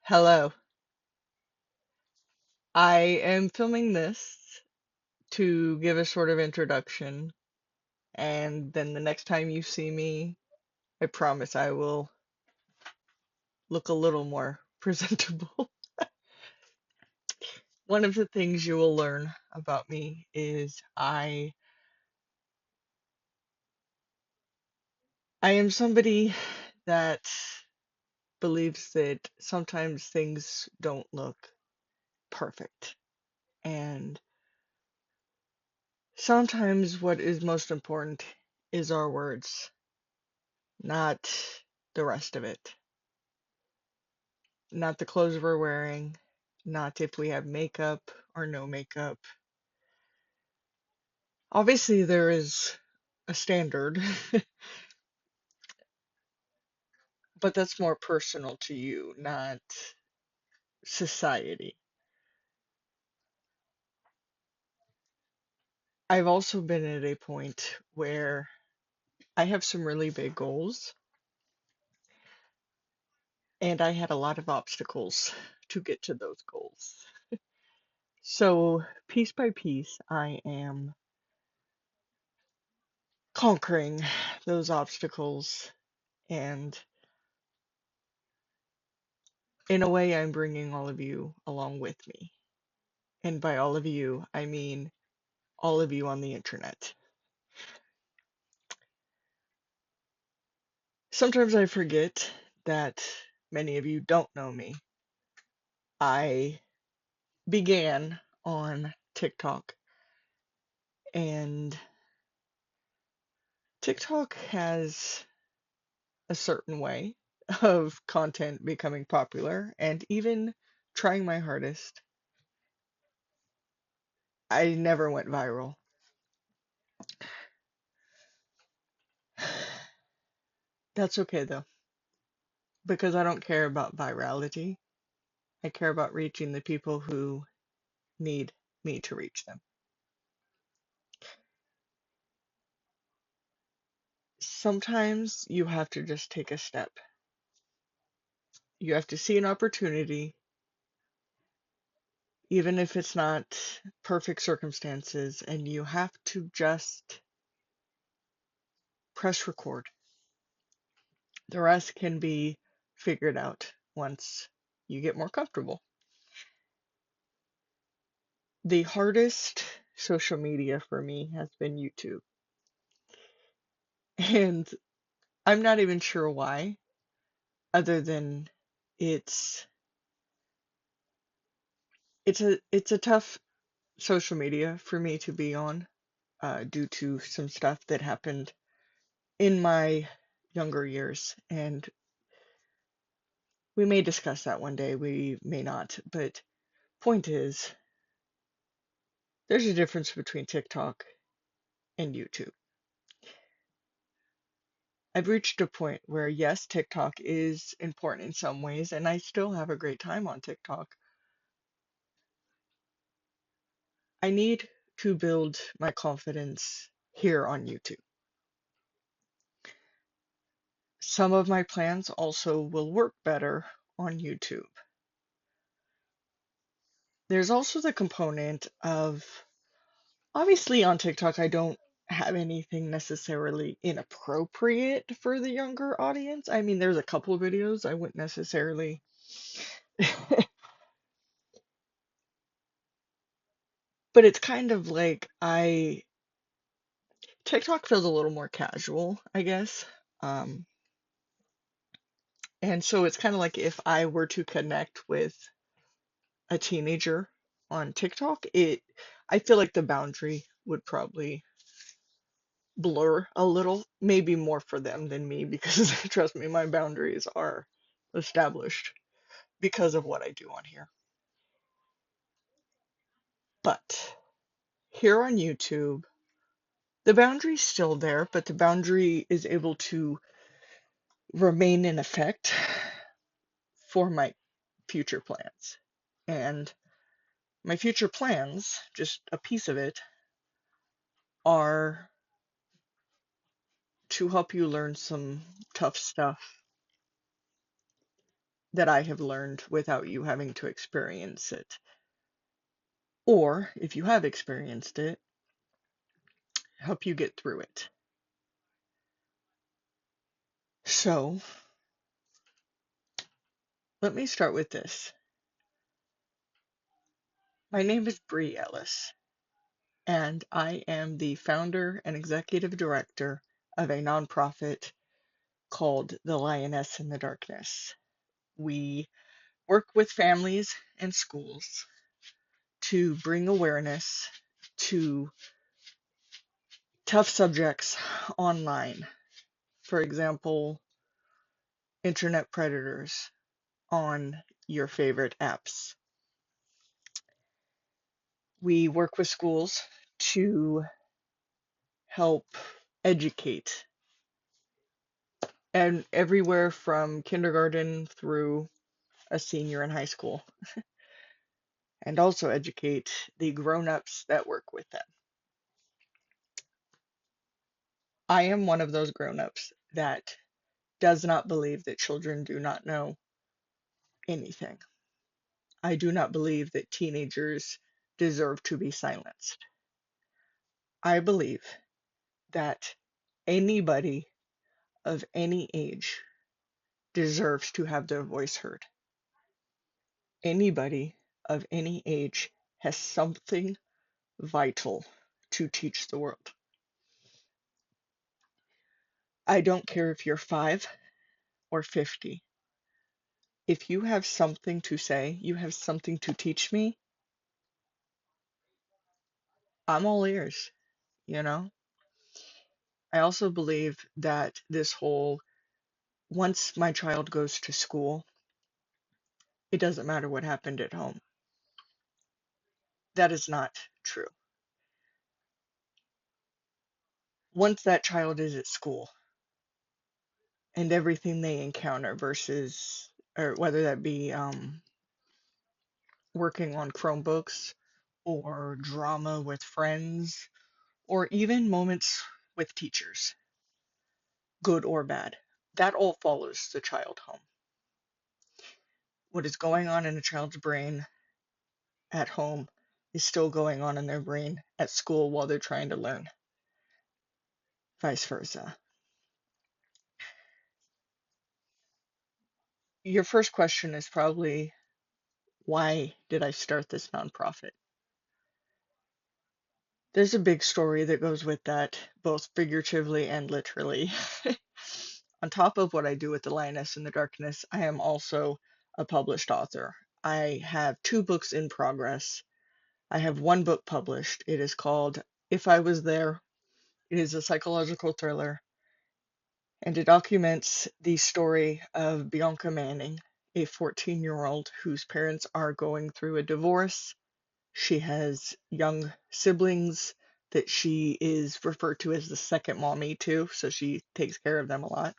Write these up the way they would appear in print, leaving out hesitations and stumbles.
Hello. I am filming this to give a sort of introduction, and then the next time you see me, I promise I will look a little more presentable. One of the things you will learn about me is I am somebody that believes that sometimes things don't look perfect, and sometimes what is most important is our words, not the rest of it. Not the clothes we're wearing, not if we have makeup or no makeup. Obviously, there is a standard, but that's more personal to you, not society. I've also been at a point where I have some really big goals, and I had a lot of obstacles to get to those goals. So, piece by piece, I am conquering those obstacles, and in a way, I'm bringing all of you along with me. And by all of you, I mean all of you on the internet. Sometimes I forget that many of you don't know me. I began on TikTok, and TikTok has a certain way of content becoming popular, and even trying my hardest, I never went viral. That's okay though, because I don't care about virality. I care about reaching the people who need me to reach them. Sometimes you have to just take a step. You have to see an opportunity, even if it's not perfect circumstances, and you have to just press record. The rest can be figured out once you get more comfortable. The hardest social media for me has been YouTube. And I'm not even sure why, other than it's it's a tough social media for me to be on, due to some stuff that happened in my younger years. And we may discuss that one day, we may not. But point is, there's a difference between TikTok and YouTube. I've reached a point where, yes, TikTok is important in some ways, and I still have a great time on TikTok. I need to build my confidence here on YouTube. Some of my plans also will work better on YouTube. There's also the component of, obviously, on TikTok, I don't have anything necessarily inappropriate for the younger audience. I mean, there's a couple of videos I wouldn't necessarily. But it's kind of like TikTok feels a little more casual, I guess. Um, and so it's kind of like if I were to connect with a teenager on TikTok, I feel like the boundary would probably blur a little, maybe more for them than me, because trust me, my boundaries are established because of what I do on here. But here on YouTube, the boundary's still there, but the boundary is able to remain in effect for my future plans. And my future plans, just a piece of it, are to help you learn some tough stuff that I have learned without you having to experience it. Or if you have experienced it, help you get through it. So, let me start with this. My name is Bree Ellis, and I am the founder and executive director of a nonprofit called the Lioness in the Darkness. We work with families and schools to bring awareness to tough subjects online. For example, internet predators on your favorite apps. We work with schools to help educate, and everywhere from kindergarten through a senior in high school, and also educate the grown-ups that work with them. I am one of those grown-ups that does not believe that children do not know anything. I do not believe that teenagers deserve to be silenced. I believe that anybody of any age deserves to have their voice heard. Anybody of any age has something vital to teach the world. I don't care if you're 5 or 50. If you have something to say, you have something to teach me, I'm all ears, you know? I also believe that this whole once my child goes to school, it doesn't matter what happened at home. That is not true. Once that child is at school and everything they encounter versus, or whether that be working on Chromebooks or drama with friends or even moments with teachers, good or bad, that all follows the child home. What is going on in a child's brain at home is still going on in their brain at school while they're trying to learn, vice versa. Your first question is probably, why did I start this nonprofit? There's a big story that goes with that, both figuratively and literally. On top of what I do with the Lioness in the Darkness, I am also a published author. I have 2 books in progress. I have 1 book published. It is called If I Was There. It is a psychological thriller, and it documents the story of Bianca Manning, a 14-year-old whose parents are going through a divorce. She has young siblings that she is referred to as the second mommy to, so she takes care of them a lot.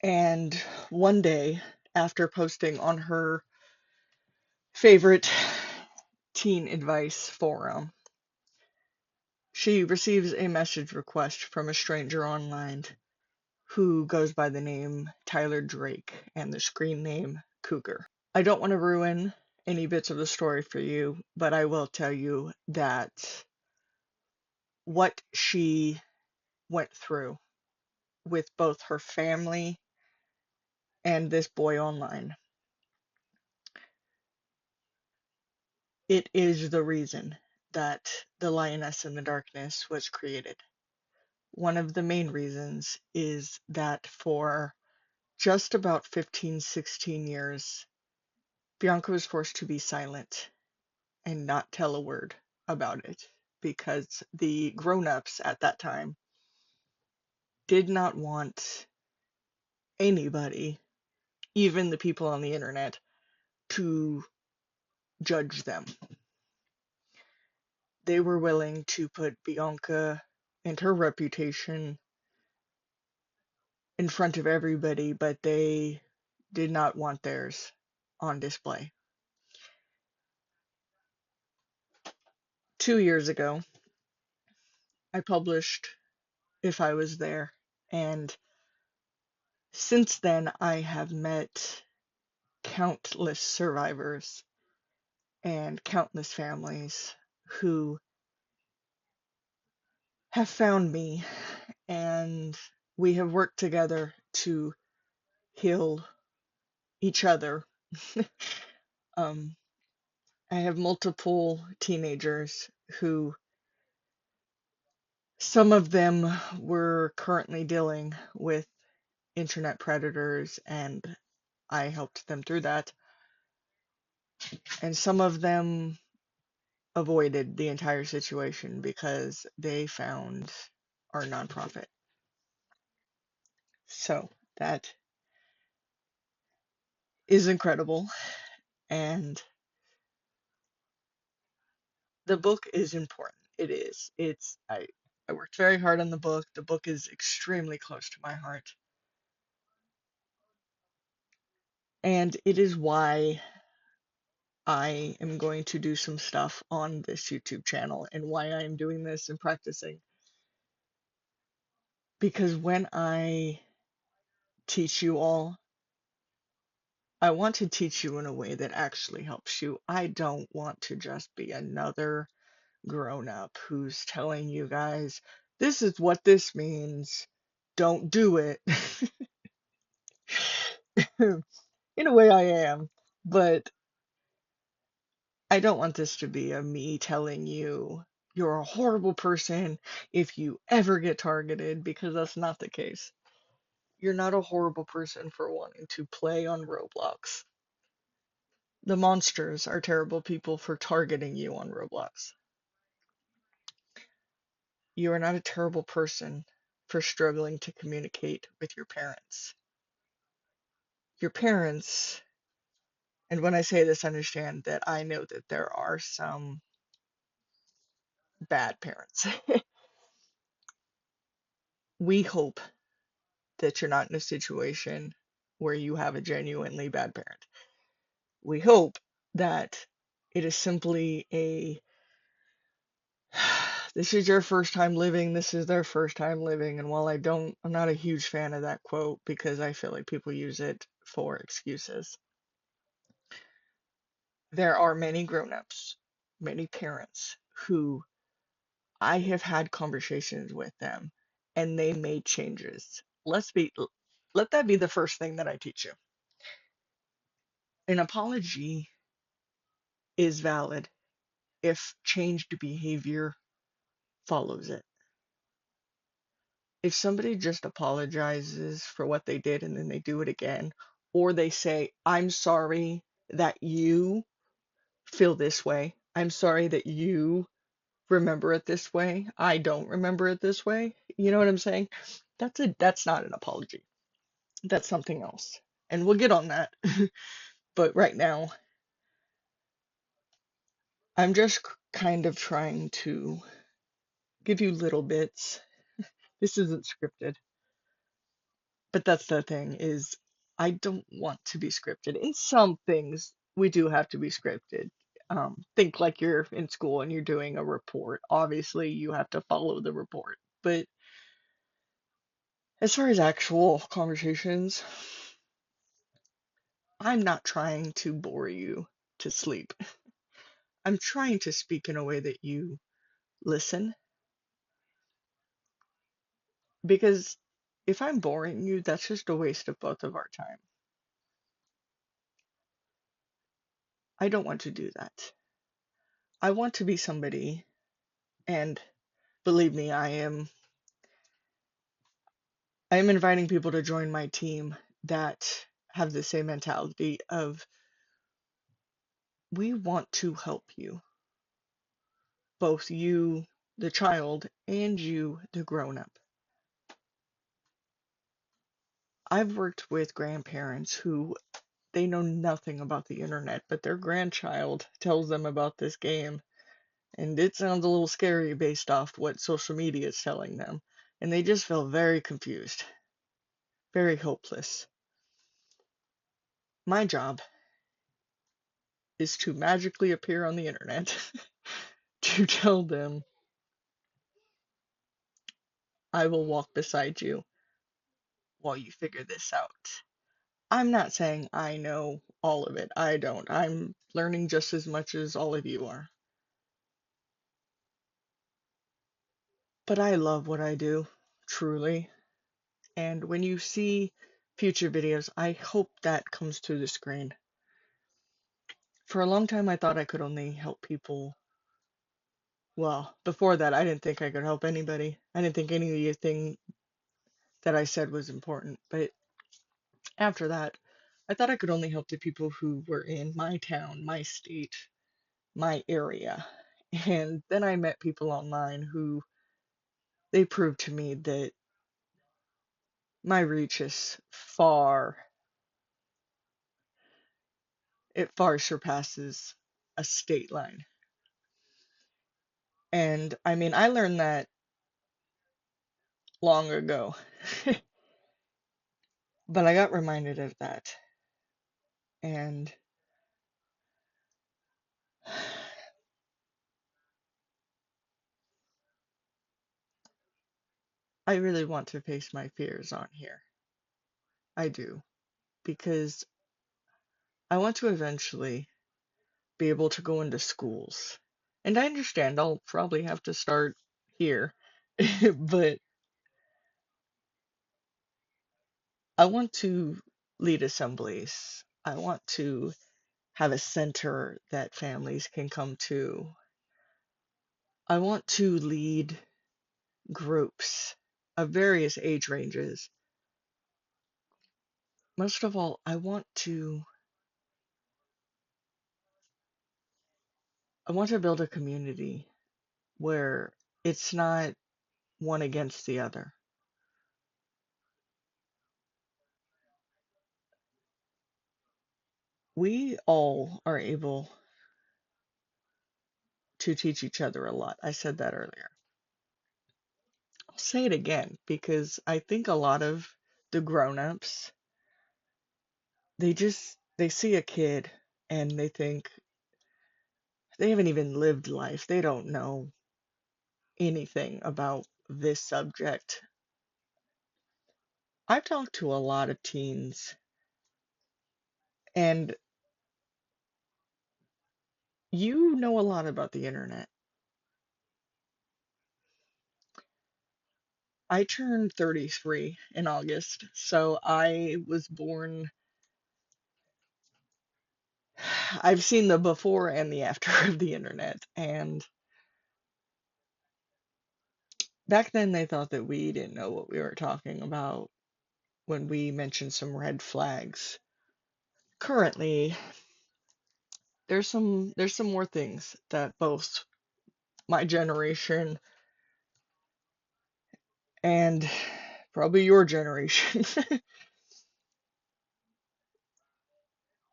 And one day, after posting on her favorite teen advice forum, she receives a message request from a stranger online who goes by the name Tyler Drake and the screen name Cougar. I don't want to ruin any bits of the story for you, but I will tell you that what she went through with both her family and this boy online, it is the reason that the Lioness in the Darkness was created. One of the main reasons is that for just about 15, 16 years, Bianca was forced to be silent and not tell a word about it because the grown-ups at that time did not want anybody, even the people on the internet, to judge them. They were willing to put Bianca and her reputation in front of everybody, but they did not want theirs on display. 2 years ago, I published If I Was There, and Since then, I have met countless survivors and countless families who have found me, and we have worked together to heal each other. um, I have multiple teenagers who, some of them were currently dealing with internet predators, and I helped them through that. And some of them avoided the entire situation because they found our nonprofit. So that is incredible. And the book is important. It is. I worked very hard on the book. The book is extremely close to my heart. And it is why I am going to do some stuff on this YouTube channel and why I am doing this and practicing. Because when I teach you all, I want to teach you in a way that actually helps you. I don't want to just be another grown up who's telling you guys, this is what this means. Don't do it. In a way, I am. But I don't want this to be a me telling you you're a horrible person if you ever get targeted, because that's not the case. You're not a horrible person for wanting to play on Roblox. The monsters are terrible people for targeting you on Roblox. You are not a terrible person for struggling to communicate with your parents. Your parents, and when I say this, understand that I know that there are some bad parents. We hope that you're not in a situation where you have a genuinely bad parent. We hope that it is simply a this is your first time living, this is their first time living. And while I'm not a huge fan of that quote because I feel like people use it for excuses. There are many grown-ups, many parents who I have had conversations with them and they made changes. Let that be the first thing that I teach you. An apology is valid if changed behavior follows it. If somebody just apologizes for what they did and then they do it again, or they say, I'm sorry that you feel this way, I'm sorry that you remember it this way, I don't remember it this way. You know what I'm saying? That's not an apology. That's something else. And we'll get on that. But right now, I'm just kind of trying to give you little bits. This isn't scripted. But that's the thing is I don't want to be scripted. In some things, we do have to be scripted. Think like you're in school and you're doing a report. Obviously, you have to follow the report. But as far as actual conversations, I'm not trying to bore you to sleep. I'm trying to speak in a way that you listen. Because if I'm boring you, that's just a waste of both of our time. I don't want to do that. I want to be somebody, and believe me, I am inviting people to join my team that have the same mentality of we want to help you, both you, the child, and you, the grown up. I've worked with grandparents who they know nothing about the internet, but their grandchild tells them about this game, and it sounds a little scary based off what social media is telling them, and they just feel very confused, very hopeless. My job is to magically appear on the internet to tell them, I will walk beside you while you figure this out. I'm not saying I know all of it. I don't. I'm learning just as much as all of you are. But I love what I do, truly. And when you see future videos, I hope that comes to the screen. For a long time, I thought I could only help people. Well, before that, I didn't think I could help anybody. I didn't think anything that I said was important. But after that, I thought I could only help the people who were in my town, my state, my area. And then I met people online who they proved to me that my reach is it far surpasses a state line. And I mean, I learned that long ago, but I got reminded of that. And I really want to face my fears on here. I do. Because I want to eventually be able to go into schools. And I understand I'll probably have to start here, but I want to lead assemblies. I want to have a center that families can come to. I want to lead groups of various age ranges. Most of all, I want to build a community where it's not one against the other. We all are able to teach each other a lot. I said that earlier. I'll say it again because I think a lot of the grown-ups, they see a kid and they think they haven't even lived life. They don't know anything about this subject. I've talked to a lot of teens and you know a lot about the internet. I turned 33 in August, so I was born. I've seen the before and the after of the internet, and back then they thought that we didn't know what we were talking about when we mentioned some red flags. Currently, there's some more things that both my generation and probably your generation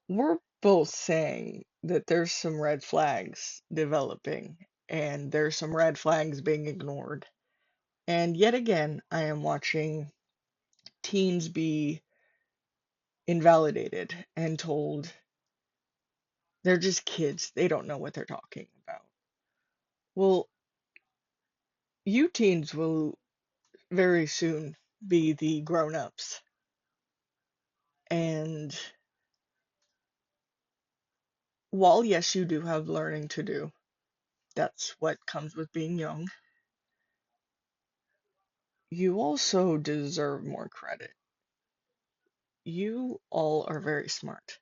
we're both saying that there's some red flags developing and there's some red flags being ignored. And yet again, I am watching teens be invalidated and told they're just kids. They don't know what they're talking about. Well, you teens will very soon be the grown-ups. And while, yes, you do have learning to do, that's what comes with being young, you also deserve more credit. You all are very smart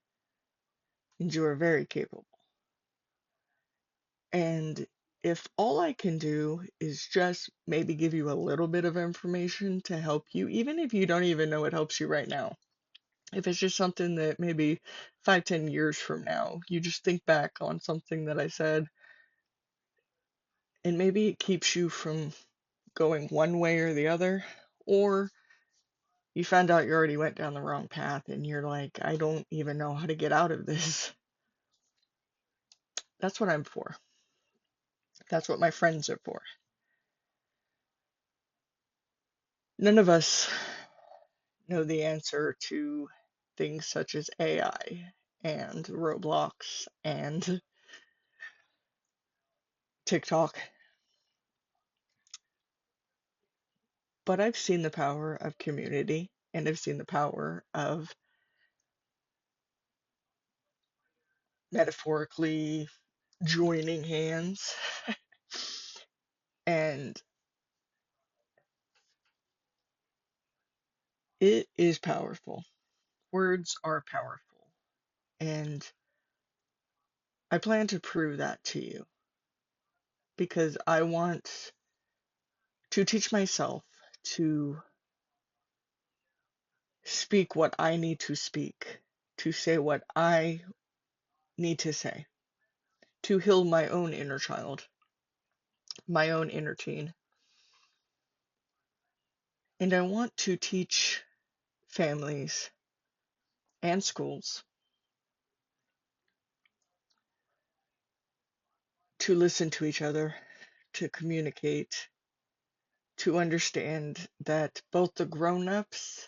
and you are very capable. And if all I can do is just maybe give you a little bit of information to help you, even if you don't even know it helps you right now, if it's just something that maybe 5, 10 years from now, you just think back on something that I said, and maybe it keeps you from going one way or the other, or you found out you already went down the wrong path and you're like, I don't even know how to get out of this. That's what I'm for. That's what my friends are for. None of us know the answer to things such as AI and Roblox and TikTok, but I've seen the power of community. and I've seen the power of metaphorically joining hands. And it is powerful. Words are powerful. And I plan to prove that to you because I want to teach myself to speak what I need to say what I need to say, to heal my own inner child, my own inner teen. And I want to teach families and schools to listen to each other, to communicate, to understand that both the grown-ups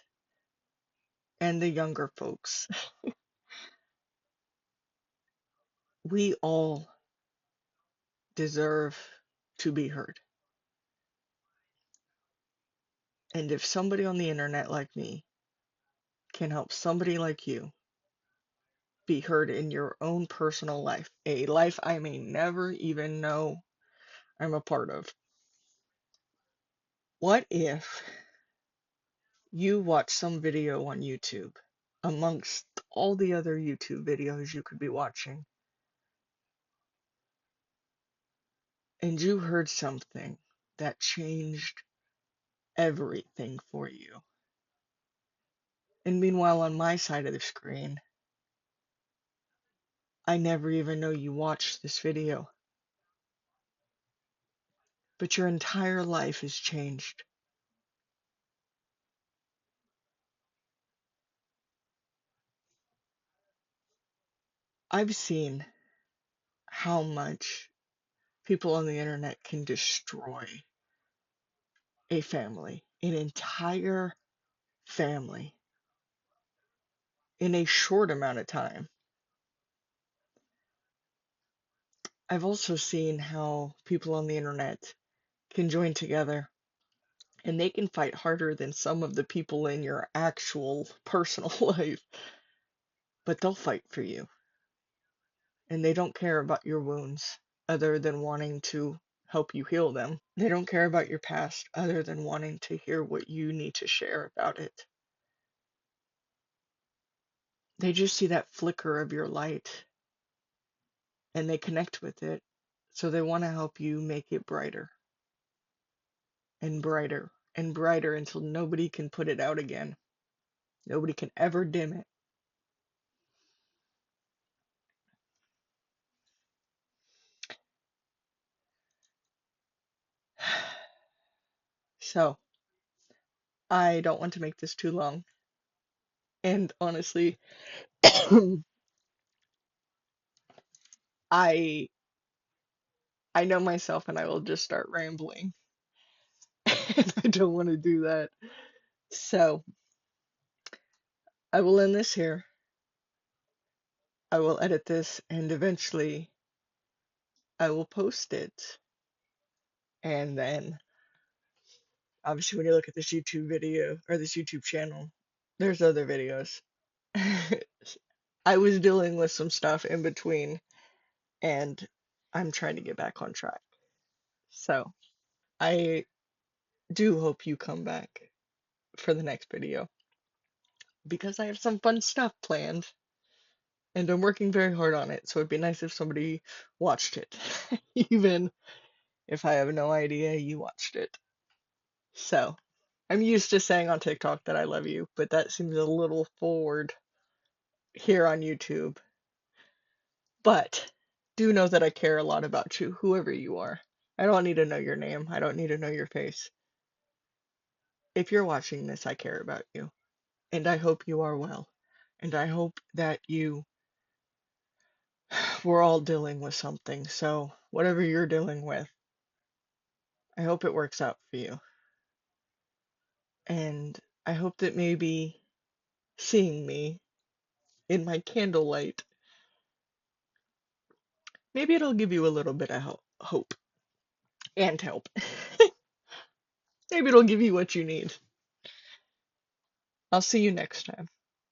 and the younger folks, we all deserve to be heard. And if somebody on the internet like me can help somebody like you be heard in your own personal life, a life I may never even know I'm a part of, what if you watch some video on YouTube amongst all the other YouTube videos you could be watching and you heard something that changed everything for you? And meanwhile, on my side of the screen, I never even know you watched this video, but your entire life has changed. I've seen how much people on the internet can destroy a family, an entire family, in a short amount of time. I've also seen how people on the internet can join together and they can fight harder than some of the people in your actual personal life, but they'll fight for you. And they don't care about your wounds other than wanting to help you heal them. They don't care about your past other than wanting to hear what you need to share about it. They just see that flicker of your light and they connect with it. So they want to help you make it brighter and brighter and brighter until nobody can put it out again. Nobody can ever dim it. So I don't want to make this too long. And honestly, I I know myself and I will just start rambling. And I don't want to do that. So I will end this here. I will edit this and eventually I will post it. And then obviously when you look at this YouTube video or this YouTube channel, there's other videos. I was dealing with some stuff in between and I'm trying to get back on track. So I do hope you come back for the next video because I have some fun stuff planned and I'm working very hard on it. So it'd be nice if somebody watched it, even if I have no idea you watched it. So I'm used to saying on TikTok that I love you, but that seems a little forward here on YouTube. But do know that I care a lot about you, whoever you are. I don't need to know your name. I don't need to know your face. If you're watching this, I care about you. And I hope you are well. And I hope that we're all dealing with something. So, whatever you're dealing with, I hope it works out for you. And I hope that maybe seeing me in my candlelight, maybe it'll give you a little bit of hope and help. Maybe it'll give you what you need. I'll see you next time.